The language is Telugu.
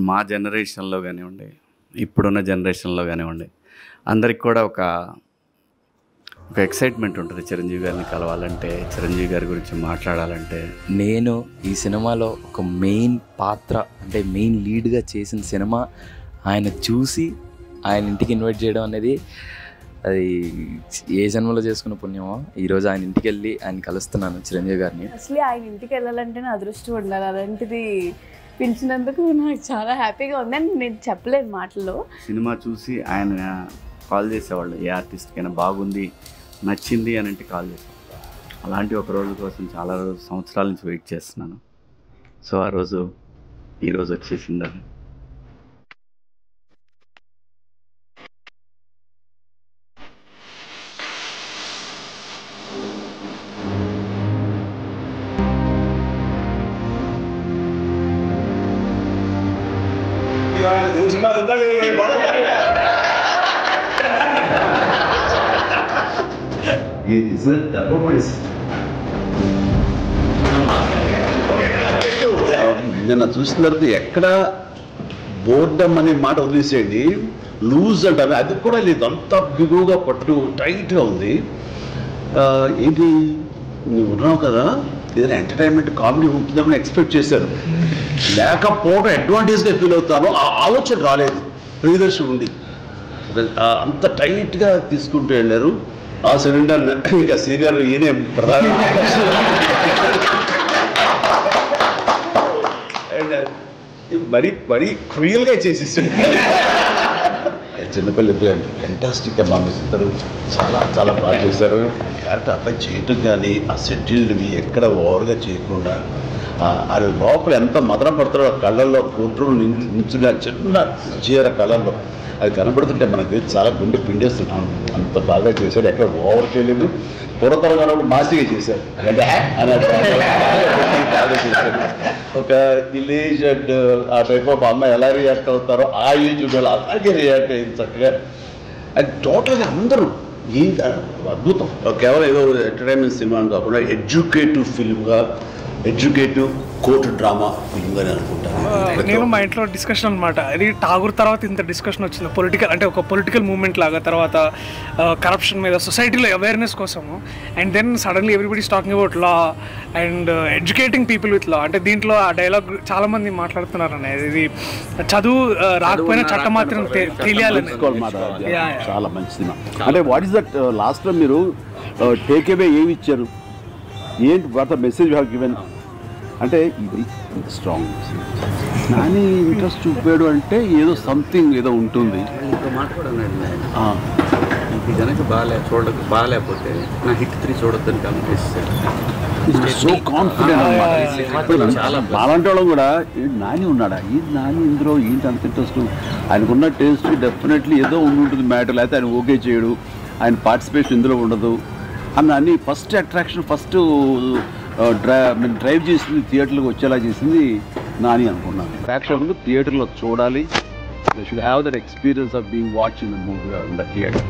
మా జనరేషన్లో కానివ్వండి, ఇప్పుడున్న జనరేషన్లో కానివ్వండి, అందరికి కూడా ఒక ఎక్సైట్మెంట్ ఉంటుంది చిరంజీవి గారిని కలవాలంటే, చిరంజీవి గారి గురించి మాట్లాడాలంటే. నేను ఈ సినిమాలో ఒక మెయిన్ పాత్ర అంటే మెయిన్ లీడ్గా చేసిన సినిమా ఆయన చూసి ఆయన ఇంటికి ఇన్వైట్ చేయడం అనేది అది ఏ జన్మలో చేసుకున్న పుణ్యమో. ఈరోజు ఆయన ఇంటికి వెళ్ళి ఆయన కలుస్తున్నాను చిరంజీవి గారిని. అసలు ఆయన ఇంటికి వెళ్ళాలంటేనే అదృష్టం ఉండాలి. అలాంటిది పిలిచినందుకు నాకు చాలా హ్యాపీగా ఉందని నేను చెప్పలేను మాటల్లో. సినిమా చూసి ఆయన కాల్ చేసేవాళ్ళు, ఏ ఆర్టిస్ట్కైనా బాగుంది నచ్చింది అని అంటే కాల్ చేసేవాళ్ళు. అలాంటి ఒక రోజు కోసం చాలా సంవత్సరాల నుంచి వెయిట్ చేస్తున్నాను. సో ఆ రోజు ఈరోజు వచ్చేసింది. అది నిన్న చూసిన తర్వాత ఎక్కడ బోర్డమ్ అనే మాట వదిలేసేయండి, లూజ్ అంటారు, అది కూడా లేదు. అంత బిగువుగా పట్టు టైట్గా ఉంది. ఏంటి నువ్వు ఉన్నావు కదా, ఏదైనా ఎంటర్టైన్మెంట్ కామెడీ ఉంటుందని ఎక్స్పెక్ట్ చేశారు, లేకపోవడం అడ్వాంటేజ్గా ఫీల్ అవుతాను. ఆ ఆలోచన రాలేదు ప్రియదర్శి ఉండి. అంత టైట్గా తీసుకుంటూ వెళ్ళారు. ఆ సిలిండర్ ఇంకా సీనియర్ ఈయనే ప్రధాన మరీ క్రియల్గా చేసేసాడు. చిన్నపిల్లలు ఫెంటాస్టిక్గా పంపిస్తారు, చాలా బాగా చేశారు. క్యారెక్టర్ అర్థం చేయటం కానీ ఆ షెడ్యూల్డ్వి ఎక్కడ ఓవర్గా చేయకుండా అది లోపల ఎంత మదన పడతారో కళ్ళల్లో కుట్రలు నించుగా చిన్న చీర కళల్లో అది కనబడుతుంటే మనకి చాలా గుండె పిండేస్తున్నాం. అంత బాగా చేశాడు, ఎక్కడ ఓవర్ చేయలేదు. పురతరంగా మాసిగా చేశారు బాగా చేశారు. ఒక విలేజ్ అండ్ ఆ టైప్ ఆఫ్ అమ్మాయి ఎలా రియాక్ట్ అవుతారో ఆ ఏజ్ అలాగే రియాక్ట్ అయ్యింది చక్కగా. అది టోటల్గా అందరూ ఈ అద్భుతం. కేవలం ఏదో ఎంటర్టైన్మెంట్ సినిమా కాకుండా ఎడ్యుకేటివ్ ఫిల్మ్గా, ఎడ్యుకేటివ్ కోర్ట్ డ్రామా ఫిల్మ్గానే అనుకుంటాను. నేను మా ఇంట్లో డిస్కషన్ అనమాట, ఇది ఠాగూర్ తర్వాత ఇంత డిస్కషన్ వచ్చింది పొలిటికల్ అంటే ఒక పొలిటికల్ మూవ్మెంట్ లాగా, తర్వాత కరప్షన్ మీద సొసైటీలో అవేర్నెస్ కోసము. And then suddenly everybody talking about law and educating people with law. అంటే దీంట్లో ఆ డైలాగ్ చాలా మంది మాట్లాడుతున్నారు అనేది, ఇది చదువు రాకపోయినా చట్టం మాత్రం తెలియాలని. చాలా మంచి సినిమా. అంటే వాట్ ఈస్ దట్ లాస్ట్ లో మీరు టేక్ అవే ఏమి ఇచ్చారు, ఏంటి what the message have given అంటే ఇది స్ట్రాంగ్. నాని ఇంట్రెస్ట్ చూపాడు అంటే ఏదో సంథింగ్ ఏదో ఉంటుంది. ఇంకో మాట కూడా ఇది కనుక బాగాలేకపోతే నా హిట్ 3 చూడొద్దని కనిపిస్తుంది. So confident. అలాంటి వాళ్ళం కూడా నాని ఉన్నాడా, ఈ నాని ఇందులో ఏంటి అంత ఇంట్రెస్ట్, ఆయనకున్న టేస్ట్ డెఫినెట్లీ ఏదో ఉంటుంది మ్యాటర్, లేకపోతే ఆయన ఓకే చేయడు, ఆయన పార్టిసిపేషన్ ఇందులో ఉండదు అన్ని. ఫస్ట్ అట్రాక్షన్, ఫస్ట్ డ్రైవ్ చేసింది థియేటర్లకు వచ్చేలా చేసింది నాని అనుకున్నాను. ప్రేక్షకులు థియేటర్లో చూడాలి, they should have that experience of being watching the movie in the theatre.